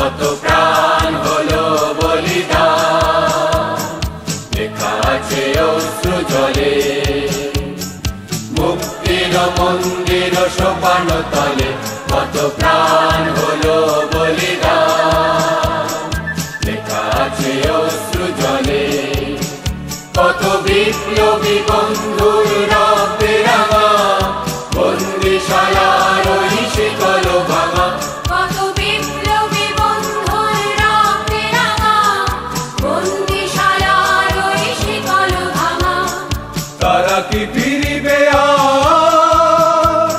কত প্রাণ হলো বলিদান, লেখা আছে অশ্রু জলে। মুক্তির মন্দির সোপান তলে কত প্রাণ হলো বলিদান, লেখা আছে অশ্রু জলে। কত বিপ্লবী বন্ধুর রক্তে রাঙা বন্দিশালার ওই শিকল ভাঙা, কত বিপ্লবী বন্ধুর রক্তে রাঙা বন্দিশালার ওই শিকল ভাঙা। তারা কি ফিরিবে আর,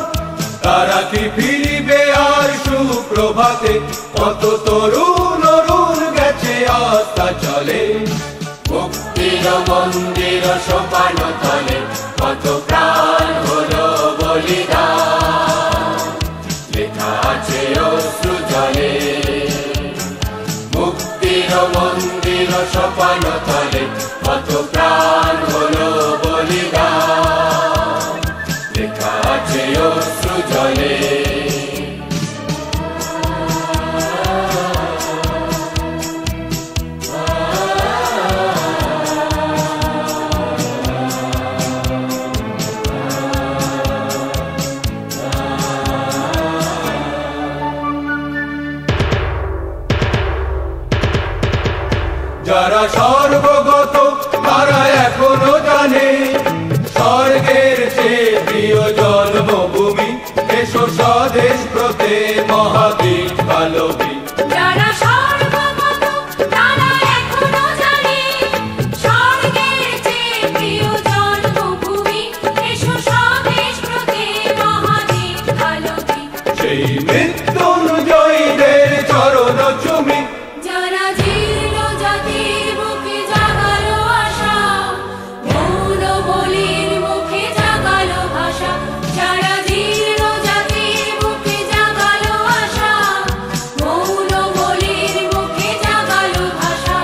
তারা কি ফিরিবে আর সুপ্রভাতে, কত তরুণ অরুণ গেছে আস্থা চলে। মুক্তির মন্দির সোপান তলে কত প্রাণ হলো বলিদান, লেখা আছে অশ্রু জলে। মুক্তির মন্দির সোপান তলে কত প্রাণ হলো বলিদান, লেখা আছে অশ্রু জলে। যারা সর্বগত তারা এখনো জানে, স্বর্গের চেয়ে প্রিয় জন্মভূমি, এসো স্বদেশ ব্রতে মহাদেশ ভালোবি। যারা সর্বগত তারা এখনো জানে, স্বর্গের চেয়ে প্রিয় জন্মভূমি, এসো স্বদেশ ব্রতে মহাদেশ ভালোবি। সেই মৃত্যুঞ্জয়ীদের চরণ চুমি, যারা জীর্ণ জাতির বুকে জাগালো আশা, মৌন বলির মুখে জাগালো ভাষা। যারা জীর্ণ জাতির বুকে জাগালো আশা, মৌন বলির মুখে জাগালো ভাষা।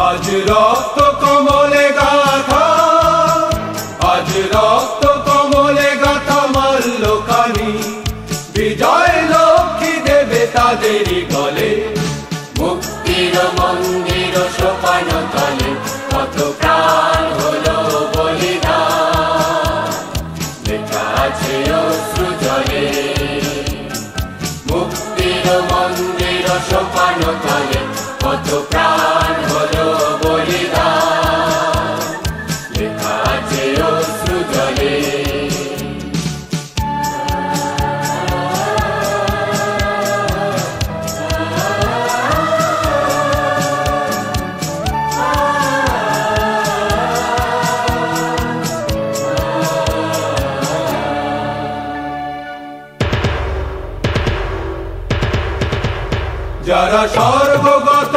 আজ রক্ত কমলে গাথা, আজ রক্ত কমলে গাথা মল্লখানি, বিজয় লক্ষ্মী দেবে তাদেরই গলে। মুক্তির মন্দির সোপান তলে কত প্রাণ হলো বলিদান, লেখা আছে অশ্রু জলে। মুক্তির মন্দির সোপান তলে কত প্রাণ হলো বলিদান, লেখা আছে অশ্রু জলে। যারা সর্বগত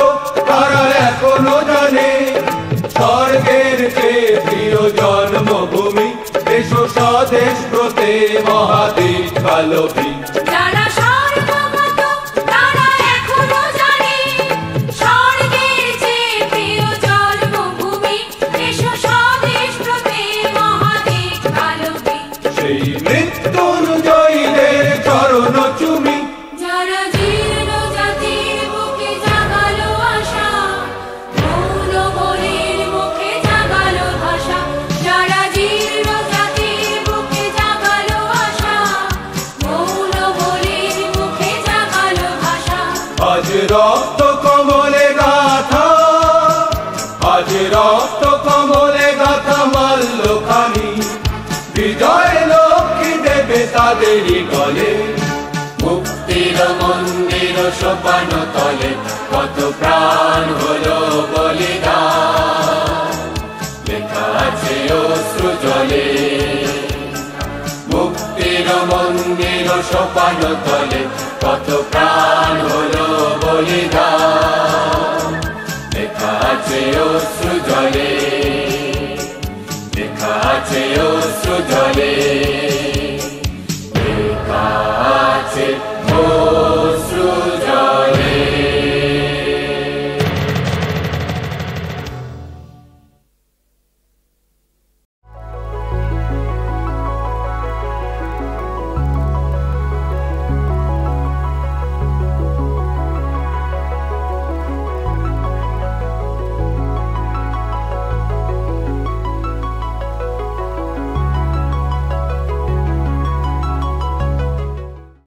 তারা এখনো জানে, স্বর্গের চেয়ে প্রিয় জন্মভূমি, এসো স্বদেশ ব্রতে মহাদেশ ভালোবি। যারা সর্বগত তারা এখনো জানে, স্বর্গের চেয়ে প্রিয় জন্মভূমি, এসো স্বদেশ ব্রতে মহাদেশ ভালোবি। সেই মৃত্যুঞ্জয়ীদের চরণ চুমি, যারা জীর্ণ জাতির বুকে জাগালো আশা, মৌন বলির মুখে জাগালো ভাষা। যারা জীর্ণ জাতির বুকে জাগালো আশা, মৌন বলির মুখে জাগালো ভাষা। আজ রক্ত কমলে গাথা, আজ রক্ত কমলে গাথা মল্লখানি, বিজয় লক্ষ্মী দেবে তাদেরই গলে। মুক্তির মন্দির সোপান তলে কত প্রাণ হলো বলিদান, লেখা আছে অশ্রু জলে। মুক্তির মন্দির সোপান তলে কত প্রাণ হলো বলিদান, লেখা আছে অশ্রু জলে, লেখা আছে অশ্রু জলে।